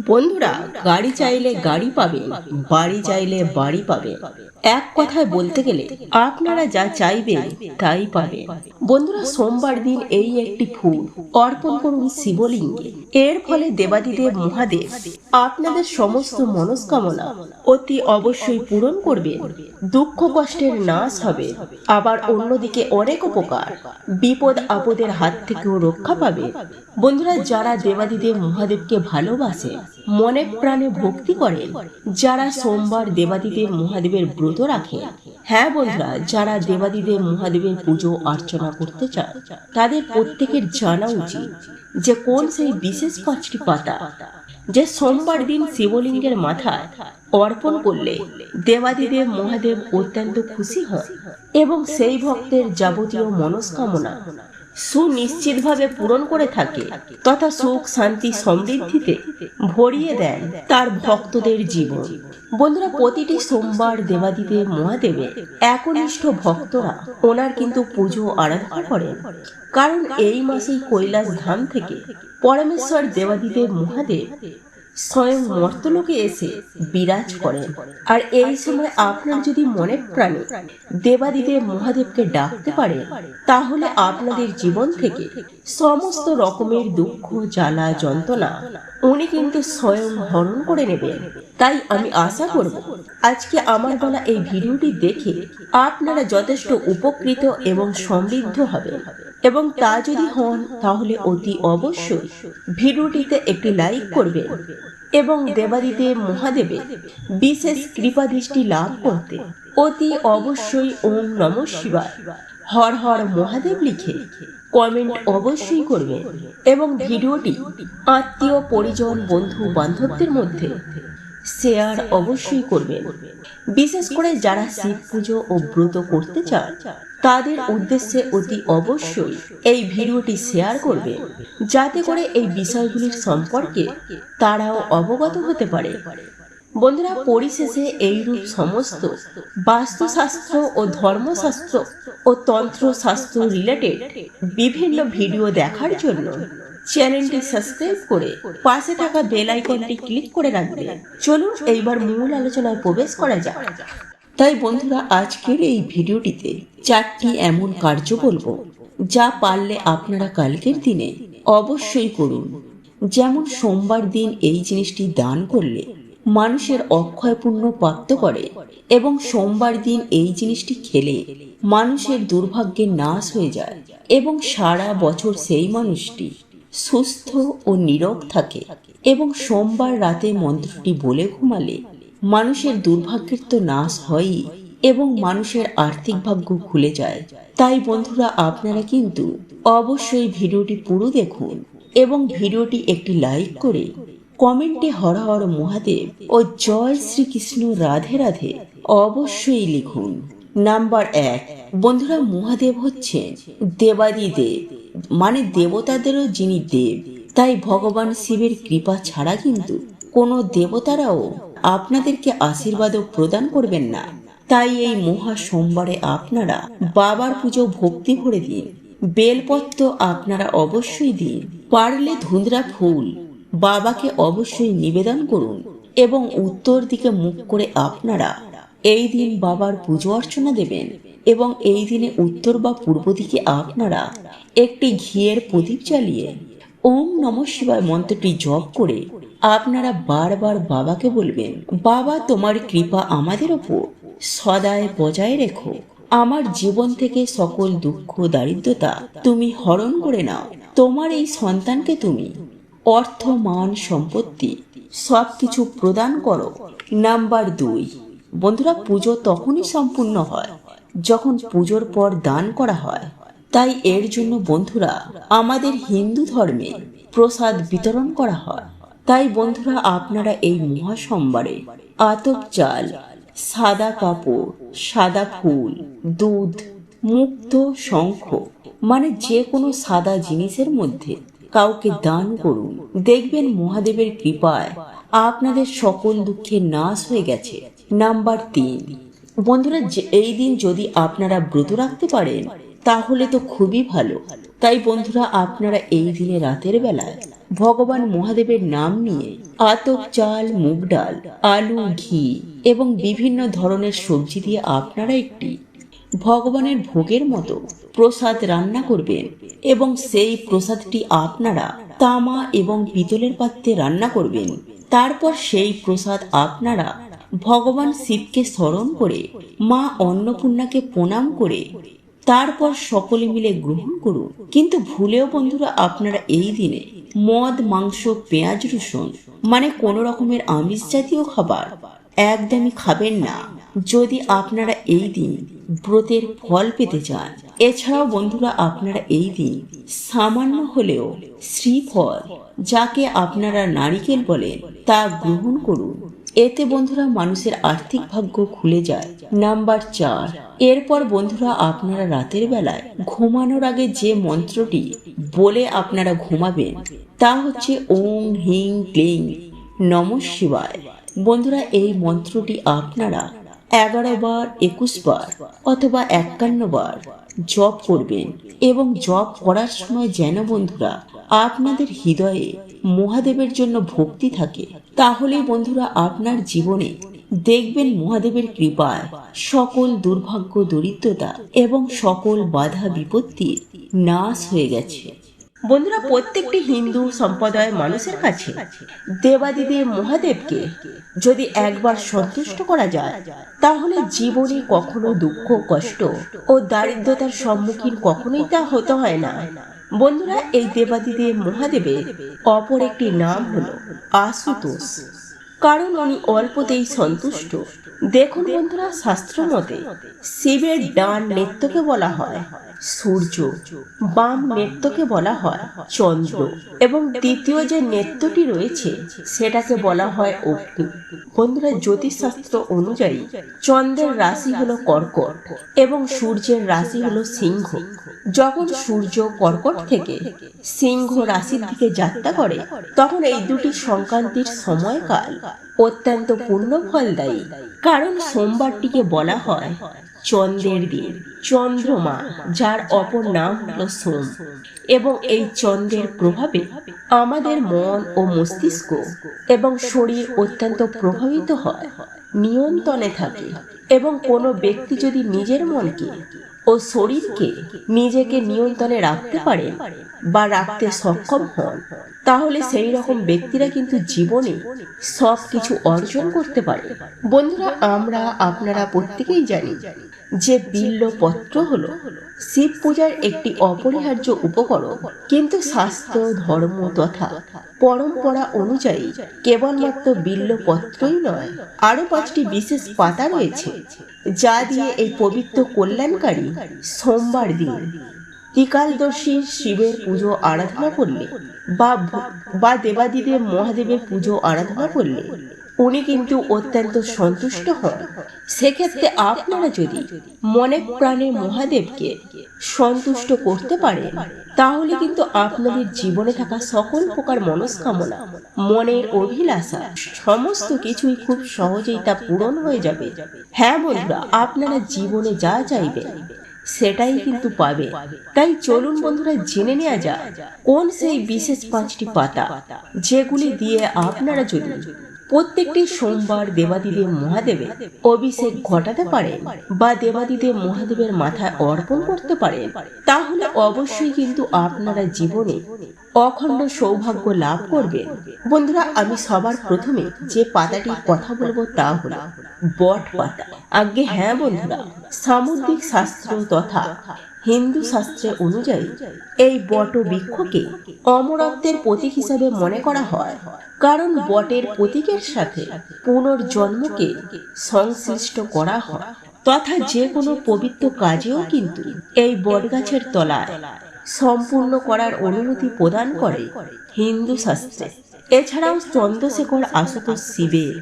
বন্ধুরা, গাড়ি চাইলে গাড়ি পাবেন, বাড়ি চাইলে বাড়ি পাবেন। এক কথায় বলতে গেলে আপনারা যা চাইবেন তাই পাবেন। বন্ধুরা, সোমবার দিন এই একটি ফুল অর্পণ করুন শিবলিঙ্গে। এর ফলে দেবাদিদেব মহাদেব আপনাদের সমস্ত মনস্কামনা অতি অবশ্যই পূরণ করবেন। দুঃখ কষ্টের নাশ হবে, আবার অন্যদিকে অনেক উপকার, বিপদ আপদের হাত থেকেও রক্ষা পাবে। বন্ধুরা, যারা দেবাদিদেব মহাদেবকে ভালোবাসে, মনে প্রাণে ভক্তি করেন, যারা সোমবার দেবাদিদেব মহাদেবের ব্রত রাখেন, হ্যাঁ বন্ধুরা, যারা দেবাদিদেব মহাদেবের পুজো অর্চনা করতে চান, তাদের প্রত্যেকের জানা উচিত যে কোন সেই বিশেষ 5টি পাতা যে সোমবার দিন শিবলিঙ্গের মাথায় অর্পণ করলে দেবাদিদেব মহাদেব অত্যন্ত খুশি হন এবং সেই ভক্তের যাবতীয় মনস্কামনা সুনিশ্চিতভাবে পূরণ করে থাকে তথা সুখ শান্তি সমৃদ্ধিতে ভরিয়ে দেন তার ভক্তদের জীবন। বন্ধুরা, প্রতিটি সোমবার দেবাদিদেব মহাদেবের একনিষ্ঠ ভক্তরা ওনার কিন্তু পুজো আরাধনা করেন, কারণ এই মাসেই কৈলাস ধাম থেকে পরমেশ্বর দেবাদিদেব মহাদেব স্বয়ং মর্তলোকে এসে বিরাজ করেন। আর এই সময় আপনার যদি মনে প্রাণে দেবাদিদেব মহাদেবকে ডাকতে পারেন, তাহলে আপনাদের জীবন থেকে সমস্ত রকমের দুঃখ জ্বালা যন্ত্রণা উনি কিন্তু স্বয়ং হরণ করে নেবেন। তাই আমি আশা করব আজকে আমার বলা এই ভিডিওটি দেখে আপনারা যথেষ্ট উপকৃত এবং সমৃদ্ধ হবেন, এবং তা যদি হন তাহলে অতি অবশ্যই ভিডিওটিতে একটি লাইক করবেন এবং দেবাদিদেব মহাদেবের বিশেষ কৃপাদৃষ্টি লাভ করতে অতি অবশ্যই ওম নমঃ শিবায় হর হর মহাদেব লিখে কমেন্ট অবশ্যই করবেন এবং ভিডিওটি আত্মীয় পরিজন বন্ধু বান্ধবদের মধ্যে শেয়ার অবশ্যই করবেন। বিশেষ করে যারা শিব পুজো ও ব্রত করতে চান তাদের উদ্দেশ্যে অতি অবশ্যই এই ভিডিওটি শেয়ার করবে, যাতে করে এই বিষয়গুলির সম্পর্কে তারাও অবগত হতে পারে। বন্ধুরা, পরিশেষে এইরূপ সমস্ত বাস্তুশাস্ত্র ও ধর্মশাস্ত্র ও তন্ত্রশাস্ত্র রিলেটেড বিভিন্ন ভিডিও দেখার জন্য চ্যানেলটি সাবস্ক্রাইব করে পাশে থাকা বেল আইকনটি ক্লিক করে রাখবেন। চলুন এইবার মূল আলোচনায় প্রবেশ করা যাক। তাই বন্ধুরা, আজকের এই ভিডিওটিতে 4টি এমন কার্য বলবো যা পারলে আপনারা কালকের দিনে অবশ্যই করুন। যেমন সোমবার দিন এই জিনিসটি দান করলে মানুষের অক্ষয় পুণ্য প্রাপ্ত করে, এবং সোমবার দিন এই জিনিসটি খেলে মানুষের দুর্ভাগ্যের নাশ হয়ে যায় এবং সারা বছর সেই মানুষটি সুস্থ ও নীরোগ থাকে। এবং সোমবার রাতে মন্ত্রটি বলে ঘুমালে মানুষের দুর্ভাগ্যের তো নাশ হয়ই এবং মানুষের আর্থিক ভাগ্য খুলে যায়। তাই বন্ধুরা, আপনারা কিন্তু অবশ্যই ভিডিওটি পুরো দেখুন এবং ভিডিওটি একটি লাইক করে কমেন্টে হর হর মহাদেব ও জয় শ্রীকৃষ্ণ রাধে রাধে অবশ্যই লিখুন। নাম্বার 1, বন্ধুরা, মহাদেব হচ্ছেন দেবাদিদেব, মানে দেবতাদেরও যিনি দেব। তাই ভগবান শিবের কৃপা ছাড়া কিন্তু কোনো দেবতারাও আপনাদেরকে আশীর্বাদও প্রদান করবেন না। তাই এই মহা সোমবারে আপনারা বাবার পুজো ভক্তি ভরে দিন। বেলপত্র আপনারা অবশ্যই দিন, পারলে ধুন্দ্রা ফুল বাবাকে অবশ্যই নিবেদন করুন এবং উত্তর দিকে মুখ করে আপনারা এই দিন বাবার পুজো অর্চনা দেবেন। এবং এই দিনে উত্তর বা পূর্ব দিকে আপনারা একটি ঘিয়ের প্রদীপ জ্বালিয়ে ওম নমঃ শিবায় মন্ত্রটি জপ করে আপনারা বারবার বাবাকে বলবেন, বাবা তোমার কৃপা আমাদের ওপর সদায় বজায় রেখো, আমার জীবন থেকে সকল দুঃখ দারিদ্রতা তুমি হরণ করে নাও, তোমার এই সন্তানকে তুমি অর্থ মান সম্পত্তি সবকিছু প্রদান করো। নাম্বার 2, বন্ধুরা, পুজো তখনই সম্পূর্ণ হয় যখন পুজোর পর দান করা হয়। তাই এর জন্য বন্ধুরা আমাদের হিন্দু ধর্মে প্রসাদ বিতরণ করা হয়। তাই বন্ধুরা, আপনারা এই মহা সোমবারে আতপ চাল, সাদা কাপড়, সাদা ফুল, দুধ, মুক্ত, শঙ্খ, মানে যে কোনো সাদা জিনিসের মধ্যে কাউকে দান করুন। দেখবেন মহাদেবের কৃপায় আপনাদের সকল দুঃখের নাশ হয়ে গেছে। নাম্বার 3, বন্ধুরা, এই দিন যদি আপনারা ব্রত রাখতে পারেন তাহলে তো খুবই ভালো। তাই বন্ধুরা, আপনারা এই দিনে রাতের বেলায় ভগবান মহাদেবের নাম নিয়ে আতপ চাল, মুগ ডাল, আলু, ঘি এবং বিভিন্ন ধরনের সবজি দিয়ে আপনারা একটি ভগবানের ভোগের মতো প্রসাদ রান্না করবেন এবং সেই প্রসাদটি আপনারা তামা এবং পিতলের পাত্রে রান্না করবেন। তারপর সেই প্রসাদ আপনারা ভগবান শিবকে স্মরণ করে মা অন্নপূর্ণাকে প্রণাম করে তারপর সকলে মিলে গ্রহণ করুন। কিন্তু ভুলেও বন্ধুরা আপনারা এই দিনে মদ, মাংস, পেঁয়াজ, রসুন মানে কোনো রকমের আমিষ জাতীয় খাবার একদমই খাবেন না, যদি আপনারা এই দিন ব্রতের ফল পেতে চান। এছাড়াও বন্ধুরা আপনারা এই দিন সামান্য হলেও শ্রীফল, যাকে আপনারা নারিকেল বলেন, তা গ্রহণ করুন। এতে বন্ধুরা মানুষের আর্থিক ভাগ্য খুলে যায়। নাম্বার 4, এরপর বন্ধুরা আপনারা রাতের বেলায় ঘুমানোর আগে যে মন্ত্রটি বলে আপনারা ঘুমাবেন তা হচ্ছে ওং হিং ক্লিং নমঃ শিবায়। বন্ধুরা এই মন্ত্রটি আপনারা 11 বার, 21 বার অথবা 51 বার জপ করবেন এবং জপ করার সময় যেন বন্ধুরা আপনাদের হৃদয়ে মহাদেবের জন্য ভক্তি থাকে। তাহলেই বন্ধুরা আপনার জীবনে দেখবেন মহাদেবের কৃপায় সকল দুর্ভাগ্য, দরিদ্রতা এবং সকল বাধা বিপত্তির নাশ হয়ে গেছে। বন্ধুরা প্রত্যেকটি হিন্দু সম্প্রদায়ের মানুষের কাছে দেবাদিদেব মহাদেবকে যদি একবার সন্তুষ্ট করা যায় তাহলে জীবনে কখনো দুঃখ, কষ্ট ও দারিদ্রতার সম্মুখীন কখনোই তা হতে হয় না। বন্ধুরা এই দেবাদিদেব মহাদেবের অপর একটি নাম হলো আশুতোষ, কারণ উনি অল্পতেই সন্তুষ্ট। দেখুন বন্ধুরা, শাস্ত্র মতে শিবের ডান নেত্রকে বলা হয় সূর্য, বাম নেত্রকে বলা হয় চন্দ্র এবং তৃতীয় যে নেত্রটি রয়েছে সেটাকে বলা হয় অগ্নি। বন্ধুরা জ্যোতিষশাস্ত্র অনুযায়ী চন্দ্রের রাশি হলো কর্কট এবং সূর্যের রাশি হলো সিংহ। যখন সূর্য কর্কট থেকে সিংহ রাশির দিকে যাত্রা করে তখন এই দুটি সংক্রান্তির সময়কাল অত্যন্ত পূর্ণ ফলদায়ী, কারণ সোমবারটিকে বলা হয় চন্দ্রের দিন। চন্দ্রমা, যার অপর নাম হলো সোম, এবং এই চন্দ্রের প্রভাবে আমাদের মন ও মস্তিষ্ক এবং শরীর অত্যন্ত প্রভাবিত হয়, নিয়ন্ত্রণে থাকে। এবং কোনো ব্যক্তি যদি নিজের মনকে ও শরীরকে নিজেকে নিয়ন্ত্রণে রাখতে পারে বা রাখতে সক্ষম হন তাহলে সেই রকম ব্যক্তিরা কিন্তু জীবনে সব কিছু অর্জন করতে পারে। বন্ধুরা আমরা আপনারা প্রত্যেকেই জানি যে বিল্বপত্র হলো শিব পূজার একটি অপরিহার্য উপকরণ, কিন্তু শাস্ত্র, ধর্ম তথা পরম্পরা অনুযায়ী কেবলমাত্র বিল্বপত্রই নয়, আরো 5টি বিশেষ পাতা রয়েছে যা দিয়ে এই পবিত্র কল্যাণকারী সোমবার দিন ত্রিকালদর্শী শিবের পুজো আরাধনা করলে বা দেবাদিদেব মহাদেবের পুজো আরাধনা করলে উনি কিন্তু অত্যন্ত সন্তুষ্ট হন। সেক্ষেত্রে আপনারা যদি মনে প্রাণে মহাদেবকে সন্তুষ্ট করতে পারেন তাহলে কিন্তু আপনাদের জীবনে থাকা সকল প্রকার মনস্কামনা, মনের অভিলাষা সমস্ত কিছুই খুব সহজেই তা পূরণ হয়ে যাবে। হ্যাঁ বন্ধুরা, আপনারা জীবনে যা চাইবেন সেটাই কিন্তু পাবে। তাই চলুন বন্ধুরা জেনে নেওয়া যায় কোন সেই বিশেষ 5টি পাতা যেগুলি দিয়ে আপনারা যদি প্রত্যেকটি সোমবার দেবাদিদেব মহাদেবের অভিষেক ঘটাতে পারেন বা দেবাদিদেব মহাদেবের মাথায় অর্পণ করতে পারেন তাহলে অবশ্যই কিন্তু আপনারা জীবনে অখণ্ড সৌভাগ্য লাভ করবেন। বন্ধুরা আমি সবার প্রথমে যে পাতাটির কথা বলবো তা হলো বট পাতা। আগে হ্যাঁ বন্ধুরা, সামুদ্রিক শাস্ত্র তথা হিন্দু শাস্ত্রে অনুযায়ী এই বট বৃক্ষকে অমরত্বের প্রতীক হিসাবে মনে করা হয়, কারণ বটের প্রতীকের সাথে পুনর্জন্মকে সংশ্লিষ্ট করা হয় তথা যে কোনো পবিত্র কাজেও কিন্তু এই বটগাছের তলায় সম্পূর্ণ করার অনুমতি প্রদান করে হিন্দু শাস্ত্রে। এছাড়াও চন্দ্রশেখর আশুতোষ শিবের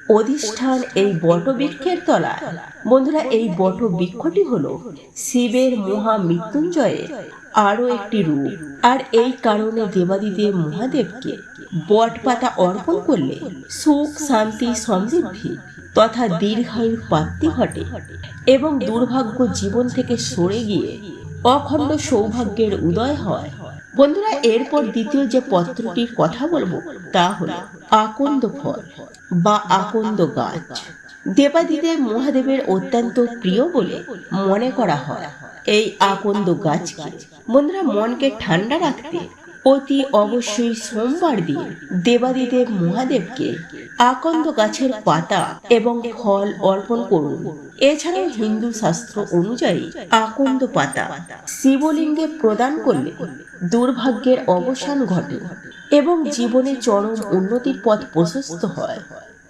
অধিষ্ঠান এই বটবৃক্ষের তলায়। বন্ধুরা এই বটবৃক্ষটি হলো শিবের মহা মৃত্যুঞ্জয়ের আরো একটি রূপ, আর এই কারণে দেবাদিদেব মহাদেবকে বট পাতা অর্পণ করলে সুখ, শান্তি, সমৃদ্ধি তথা দীর্ঘায়ুর প্রাপ্তি ঘটে এবং দুর্ভাগ্য জীবন থেকে সরে গিয়ে অখণ্ড সৌভাগ্যের উদয় হয়। বন্ধুরা, এরপর দ্বিতীয় যে পত্রটির কথা বলবো তা হলো আকন্দ ফল বা আকন্দ গাছ। দেবাদিদেব মহাদেবের অত্যন্ত প্রিয় বলে মনে করা হয় এই আকন্দ গাছকে। বন্ধুরা, মনকে ঠান্ডা রাখতে অতি অবশ্যই সোমবার দিন দেবাদিদেব মহাদেবকে আকন্দ গাছের পাতা এবং ফল অর্পণ করুন। এছাড়াও হিন্দু শাস্ত্র অনুযায়ী আকন্দ পাতা শিবলিঙ্গে প্রদান করলে দুর্ভাগ্যের অবসান ঘটে এবং জীবনে চরম উন্নতির পথ প্রশস্ত হয়।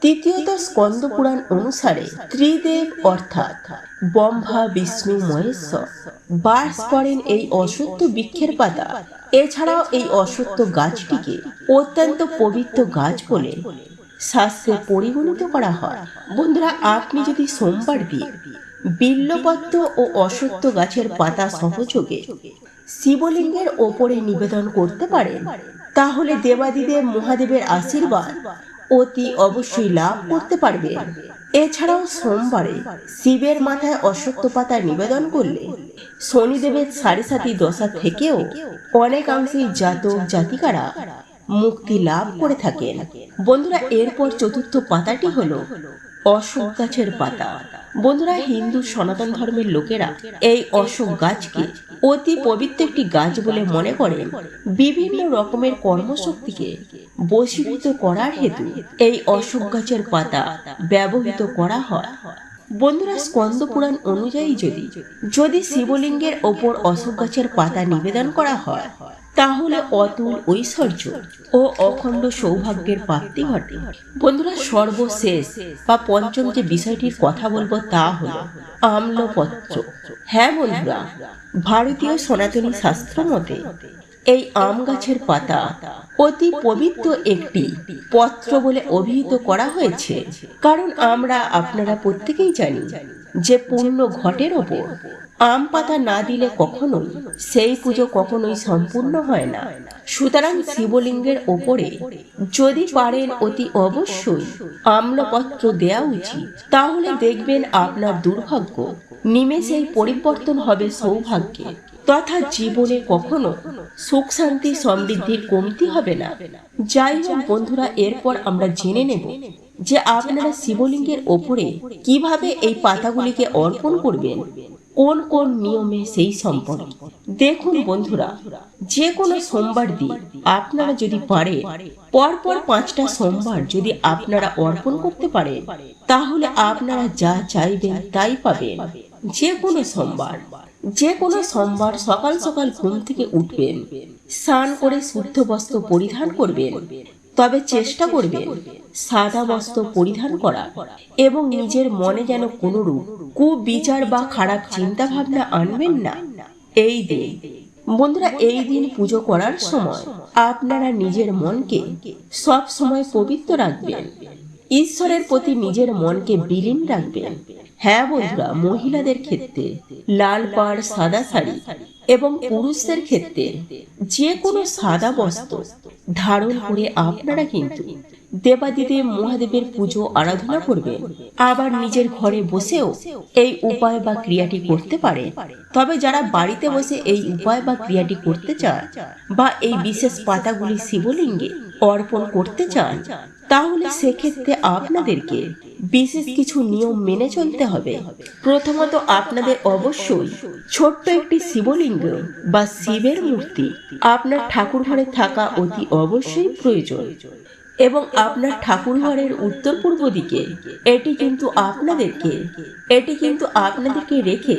তৃতীয়ত, স্কন্দ পুরাণ অনুসারে ত্রিদেব অর্থাৎ ব্রহ্মা, বিষ্ণু, মহেশ্বর বাস করেন এই অশ্বত্থ বৃক্ষের পাতা। এছাড়াও এই অশ্বত্থ গাছটিকে অত্যন্ত পবিত্র গাছ বলে শাস্ত্রে পরিগণিত করা হয়। বন্ধুরা, আপনি যদি সোমবার দিন বিল্লপত্র ও অশ্বত্থ গাছের পাতা সহযোগে শিবলিঙ্গের ওপরে নিবেদন করতে পারেন, তাহলে দেবাদিদেব মহাদেবের আশীর্বাদ অতি অবশ্যই লাভ করতে পারবেন। এছাড়াও সোমবারে শিবের মাথায় অশ্বত্থ পাতা নিবেদন করলে শনিদেবের সাড়ে সাতি দশা থেকেও অনেকাংশেই জাতক জাতিকারা মুক্তি লাভ করে থাকেন। বন্ধুরা, এরপর চতুর্থ পাতাটি হলো অশোক গাছের পাতা। বন্ধুরা, হিন্দু সনাতন ধর্মের লোকেরা এই অশোক গাছকে অতি পবিত্র একটি গাছ বলে মনে করেন। বিভিন্ন রকমের কর্মশক্তিকে বশীভূত করার হেতু এই অশোক গাছের পাতা ব্যবহৃত করা হয়। বন্ধুরা, স্কন্দ পুরাণ অনুযায়ী যদি শিবলিঙ্গের ওপর অশোক গাছের পাতা নিবেদন করা হয়, তাহলে অতুল ঐশ্বর্য ও অখণ্ড সৌভাগ্যের প্রাপ্তি ঘটে। বন্ধুরা, সর্বশেষ বা পঞ্চম যে বিষয়টির কথা বলবো তা হলো আম্লপত্র। হ্যাঁ বন্ধুরা, ভারতীয় সনাতনী শাস্ত্র মতে এই আম গাছের পাতা অতি পবিত্র একটি পত্র বলে অভিহিত করা হয়েছে। কারণ আপনারা প্রত্যেকেই জানি যে পূর্ণ ঘটের ওপর আম পাতা না দিলে কখনোই সেই পুজো কখনোই সম্পূর্ণ হয় না। সুতরাং শিবলিঙ্গের ওপরে যদি পারেন অতি অবশ্যই আম্লপত্র দেওয়া উচিত। তাহলে দেখবেন আপনার দুর্ভাগ্য নিমেষেই পরিবর্তন হবে সৌভাগ্যে, তথা জীবনে কখনো সুখ শান্তি সমৃদ্ধির কমতি হবে না। যাই হোক বন্ধুরা, এরপর আমরা জেনে নেব যে আপনারা শিবলিঙ্গের ওপরে কিভাবে এই পাতাগুলিকে অর্পণ করবেন, কোন কোন নিয়মে সেই সম্পর্কে। দেখুন বন্ধুরা, যে কোনো সোমবার দিন আপনারা যদি পারেন পরপর 5টা সোমবার যদি আপনারা অর্পণ করতে পারেন, তাহলে আপনারা যা চাইবেন তাই পাবেন। যে কোনো সোমবার সকাল সকাল ঘুম থেকে উঠবেন, স্নান করে শুদ্ধ বস্ত্র পরিধান করবেন। তবে চেষ্টা করবেন সাদা বস্ত্র পরিধান করা এবং নিজের মনে যেন কোনরূপ কুবিচার বা খারাপ চিন্তা ভাবনা আনবেন না এই দিন। বন্ধুরা, এই দিন পুজো করার সময় আপনারা নিজের মনকে সব সময় পবিত্র রাখবেন। ঈশ্বরের প্রতি নিজের মনকে বিলীন রাখবেন। হ্যাঁ বন্ধুরা, মহিলাদের ক্ষেত্রে লাল পাড়, সাদা শাড়ি এবং পুরুষদের ক্ষেত্রে যে কোনো সাদা বস্ত্র ধারণ করে আপনারা কিন্তু দেবাদিদেব মহাদেবের পুজো আরাধনা করবেন। আবার নিজের ঘরে বসেও এই উপায় বা ক্রিয়াটি করতে পারেন। তবে যারা বাড়িতে বসে এই উপায় বা ক্রিয়াটি করতে চান বা এই বিশেষ পাতাগুলি শিবলিঙ্গে অর্পণ করতে চান, তাহলে সেক্ষেত্রে আপনাদেরকে বিশেষ কিছু নিয়ম মেনে চলতে হবে। প্রথমত, আপনাদের অবশ্যই ছোট্ট একটি শিবলিঙ্গ বা শিবের মূর্তি আপনার ঠাকুর ঘরে থাকা অতি অবশ্যই প্রয়োজন এবং আপনার ঠাকুর ঘরের উত্তর পূর্ব দিকে এটি কিন্তু আপনাদেরকে রেখে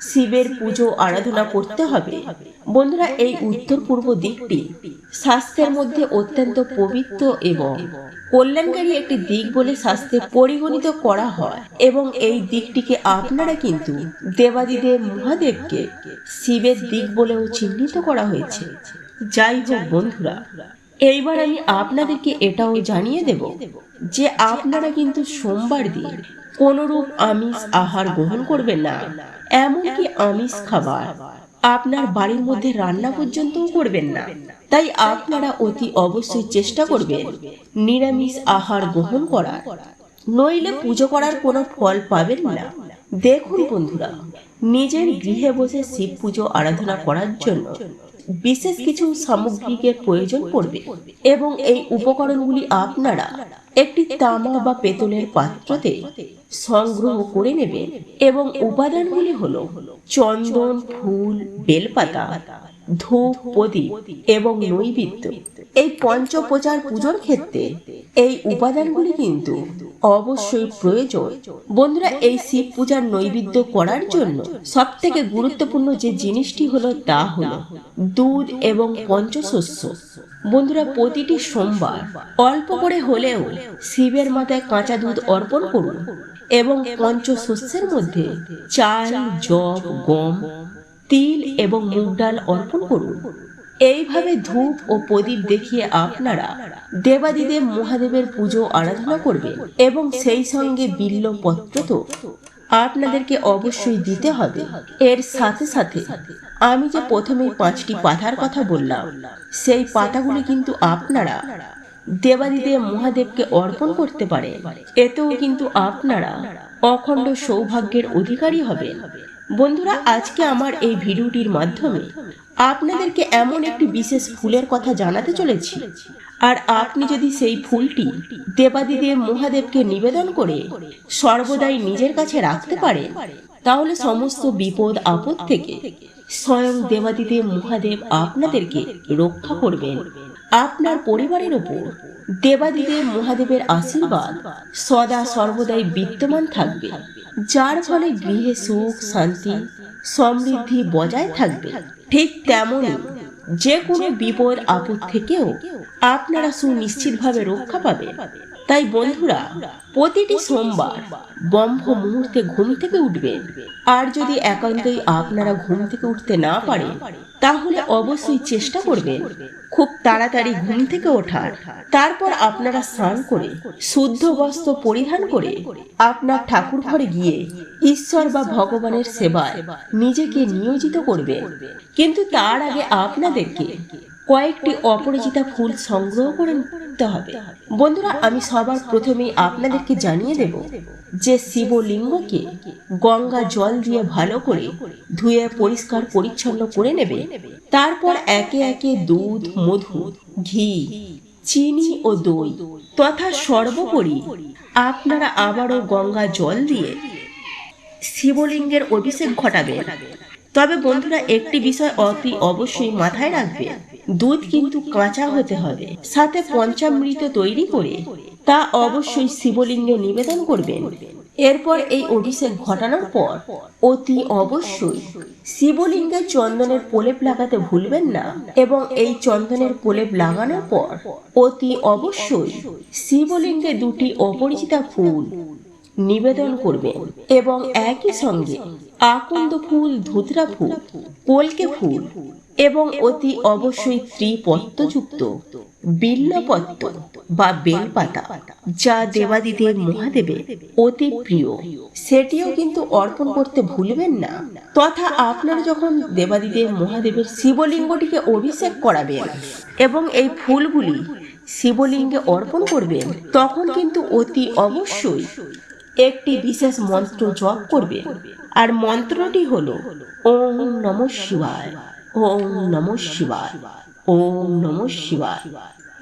শিবের পুজো আরাধনা করতে হবে। বন্ধুরা, এই উত্তর পূর্ব দিকটি শাস্ত্রের মধ্যে অত্যন্ত পবিত্র এবং কল্যাণকারী একটি দিক বলে শাস্ত্রে পরিগণিত করা হয় এবং এই দিকটিকে আপনারা কিন্তু দেবাদিদেব মহাদেবকে শিবের দিক বলেও চিহ্নিত করা হয়েছে। যাই হোক বন্ধুরা, এইবার আমি আপনাদেরকে এটাও জানিয়ে দেব যে আপনারা কিন্তু সোমবার দিন কোনরূপ আমিষ আহার গ্রহণ করবেন না। এমনকি আমিষ খাবার আপনার বাড়ির মধ্যে রান্না পর্যন্তও করবেন না। তাই আপনারা অতি অবশ্যই চেষ্টা করবেন নিরামিষ আহার গ্রহণ করার, নইলে পুজো করার কোনো ফল পাবেন না। দেখুন বন্ধুরা, নিজের গৃহে বসে শিব পুজো আরাধনা করার জন্য বিশেষ কিছু সামগ্রিকের প্রয়োজন পড়বে এবং এই উপকরণগুলি আপনারা একটি তামা বা পেতলের পাত্রতে সংগ্রহ করে নেবেন। এবং উপাদানগুলি হলো চন্দন, ফুল, বেলপাতা, ধূপ, প্রদীপ এবং নৈবেদ্য। এই পঞ্চপ্রচার পুজোর ক্ষেত্রে এই উপাদানগুলি কিন্তু অবশ্যই প্রয়োজন। বন্ধুরা, এই শিব পূজার নৈবেদ্য করার জন্য সব থেকে গুরুত্বপূর্ণ যে জিনিসটি হলো তা হলো দুধ এবং পঞ্চশস্য। বন্ধুরা, প্রতিটি সোমবার অল্প করে হলেও শিবের মাথায় কাঁচা দুধ অর্পণ করুন এবং পঞ্চশস্যের মধ্যে চাল, যব, গম, তিল এবং মুগ ডাল অর্পণ করুন। এইভাবে ধূপ ও প্রদীপ দেখিয়ে আপনারা দেবাদিদেব মহাদেবের পুজো আরাধনা করবেন এবং সেই সঙ্গে বিল্লপত্র তো আপনাদেরকে অবশ্যই দিতে হবে। এর সাথে সাথে আমি যে প্রথমে 5টি পাতার কথা বললাম, সেই পাতাগুলি কিন্তু আপনারা দেবাদিদেব মহাদেবকে অর্পণ করতে পারেন। এতেও কিন্তু আপনারা অখণ্ড সৌভাগ্যের অধিকারী হবেন। বন্ধুরা, আজকে আমার এই ভিডিওটির মাধ্যমে আপনাদেরকে এমন একটি বিশেষ ফুলের কথা জানাতে চলেছি, আর আপনি যদি সেই ফুলটি দেবাদিদেব মহাদেবকে নিবেদন করে সর্বদাই নিজের কাছে রাখতে পারেন, তাহলে সমস্ত বিপদ আপদ থেকে স্বয়ং দেবাদিদেব মহাদেব আপনাদেরকে রক্ষা করবেন। আপনার পরিবারের ওপর দেবাদিদেব মহাদেবের আশীর্বাদ সদা সর্বদাই বিদ্যমান থাকবে, যার ফলে গৃহে সুখ, শান্তি, সমৃদ্ধি বজায় থাকবে। ঠিক তেমনই যে কোনো বিপদ আপদ থেকেও আপনারা সুনিশ্চিতভাবে রক্ষা পাবেন। তাই বন্ধুরা, প্রতিটি সোমবার ব্রহ্ম মুহূর্তে ঘুম থেকে উঠবেন। আর যদি একান্তই আপনারা ঘুম থেকে উঠতে না পারেন, তাহলে অবশ্যই চেষ্টা করবেন খুব তাড়াতাড়ি ঘুম থেকে ওঠার। তারপর আপনারা স্নান করে শুদ্ধ বস্ত্র পরিধান করে আপনার ঠাকুর ঘরে গিয়ে ঈশ্বর বা ভগবানের সেবায় নিজেকে নিয়োজিত করবেন। কিন্তু তার আগে আপনাদেরকে কয়েকটি অপরিচিতা ফুল সংগ্রহ করে নিতে হবে। বন্ধুরা, আমি সবার প্রথমেই আপনাদেরকে জানিয়ে দেব যে শিবলিঙ্গকে গঙ্গা জল দিয়ে ভালো করে ধুয়ে পরিষ্কার পরিচ্ছন্ন করে নেবে। তারপর একে একে দুধ, মধু, ঘি, চিনি ও দই তথা সর্বোপরি আপনারা আবারও গঙ্গা জল দিয়ে শিবলিঙ্গের অভিষেক ঘটাবেন। তবে বন্ধুরা, একটি বিষয় অতি অবশ্যই মাথায় রাখবেন, দুধ কিন্তু কাঁচা হতে হবে। সাথে পঞ্চামৃত তৈরি করে তা অবশ্যই শিবলিঙ্গে নিবেদন করবেন। এরপর এই অভিষেক ঘটানোর পর অতি অবশ্যই শিবলিঙ্গে চন্দনের প্রলেপ লাগাতে ভুলবেন না। এবং এই চন্দনের প্রলেপ লাগানোর পর অতি অবশ্যই শিবলিঙ্গে 2টি অপরিচিতা ফুল নিবেদন করবেন এবং একই সঙ্গে আকন্দ ফুল, ধুতরা ফুল, কলকে ফুল এবং অতি অবশ্যই ত্রিপত্রযুক্ত বিল্লপত্র বা বেলপাতা, যা দেবাদিদেব মহাদেবের অতি প্রিয়, সেটিও কিন্তু অর্পণ করতে ভুলবেন না। তথা আপনারা যখন দেবাদিদেব মহাদেবের শিবলিঙ্গটিকে অভিষেক করাবেন এবং এই ফুলগুলি শিবলিঙ্গে অর্পণ করবেন, তখন কিন্তু অতি অবশ্যই একটি বিশেষ মন্ত্র জপ করবেন। আর মন্ত্রটি হলো ওম নমঃ শিবায়, ওম নমঃ শিবায়, ওম নমঃ শিবায়।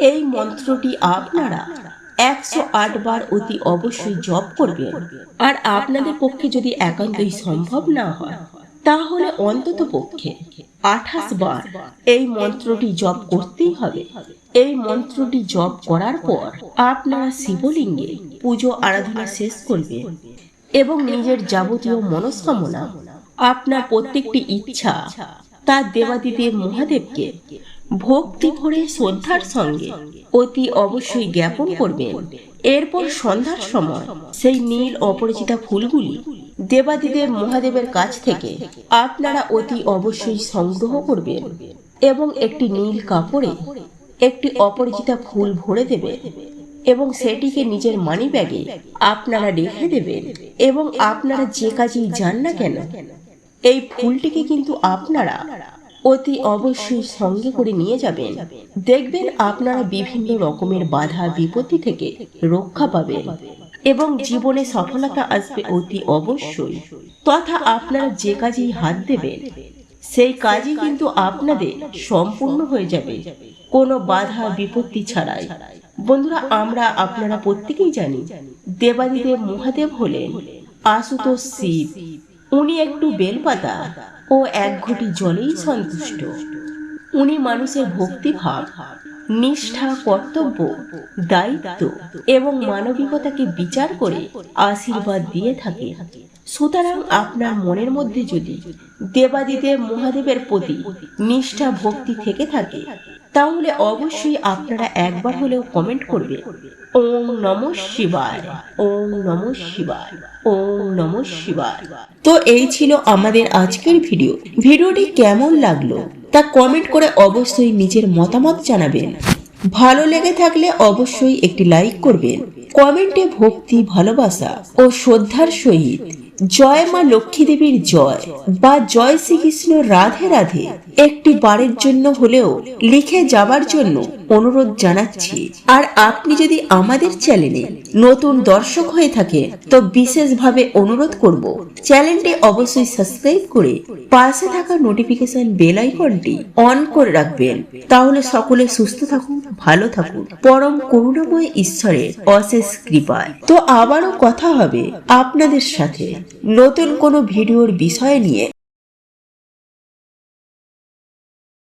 এই মন্ত্রটি আপনারা 108 বার অতি অবশ্যই জপ করবেন। আর আপনাদের পক্ষে যদি একান্তই সম্ভব না হয়, তাহলে অন্তত পক্ষে 28 বার এই মন্ত্রটি জপ করতেই হবে। এই মন্ত্রটি জপ করার পর আপনারা শিবলিঙ্গে পুজো আরাধনা শেষ করবেন এবং নিজের যাবতীয় মনস্কামনা, আপনার প্রত্যেকটি ইচ্ছা তার দেবাদিদেব মহাদেবকে ভক্তি ভরে শ্রদ্ধার সঙ্গে অতি অবশ্যই জ্ঞাপন করবেন। এরপর সন্ধ্যার সময় সেই নীল অপরিচিতা ফুলগুলি দেবাদিদেব মহাদেবের কাছ থেকে আপনারা অতি অবশ্যই সংগ্রহ করবেন এবং একটি নীল কাপড়ে একটি অপরিচিতা ফুল ভরে দেবেন এবং সেটিকে নিজের মানি ব্যাগে আপনারা রেখে দেবেন। এবং আপনারা যে কাজেই যান না কেন, এই ফুলটিকে কিন্তু আপনারা অতি অবশ্যই সঙ্গে করে নিয়ে যাবেন। দেখবেন আপনারা বিভিন্ন রকমের বাধা বিপত্তি থেকে রক্ষা পাবেন এবং জীবনে সফলতা আসবে অতি অবশ্যই। তথা আপনারা যে কাজেই হাত দেবেন সেই কাজই কিন্তু আপনাদের সম্পূর্ণ হয়ে যাবে কোনো বাধা বিপত্তি ছাড়াই। বন্ধুরা, আমরা আপনারা প্রত্যেকেই জানি দেবাদিদেব মহাদেব হলেন আশুতোষ শিব। উনি একটু বেলপাতা ও এক ঘটি জলেই সন্তুষ্ট। উনি মানুষের ভক্তিভাব, নিষ্ঠা, কর্তব্য, দায়িত্ব এবং মানবিকতাকে বিচার করে আশীর্বাদ দিয়ে থাকে। সুতরাং আপনার মনের মধ্যে যদি দেবাদিদেব মহাদেবের প্রতি নিষ্ঠা ভক্তি থেকে থাকে, তাহলে অবশ্যই আপনারা একবার হলেও কমেন্ট করবে ওম নমঃ শিবায়, ওম নমঃ শিবায়, ওম নমঃ শিবায়। তো এই ছিল আমাদের আজকের ভিডিওটি কেমন লাগলো তা কমেন্ট করে অবশ্যই নিজের মতামত জানাবেন। ভালো লেগে থাকলে অবশ্যই একটি লাইক করবেন। কমেন্টে ভক্তি, ভালোবাসা ও শ্রদ্ধার সহিত জয় মা লক্ষ্মী দেবীর জয় বা জয় শ্রীকৃষ্ণ রাধে রাধে একটি বারের জন্য হলেও লিখে যাবার জন্য অনুরোধ জানাচ্ছি। আর আপনি যদি আমাদের চ্যানেলে নতুন দর্শক হয়ে থাকে তো বিশেষভাবে অনুরোধ করব চ্যানেলটি অবশ্যই সাবস্ক্রাইব করে পাশে থাকা নোটিফিকেশন বেল আইকনটি অন করে রাখবেন। তাহলে সকলে সুস্থ থাকুন, ভালো থাকুন পরম করুণাময় ঈশ্বরের অশেষ কৃপায়। তো আবারও কথা হবে আপনাদের সাথে নতুন কোনো ভিডিওর বিষয় নিয়ে।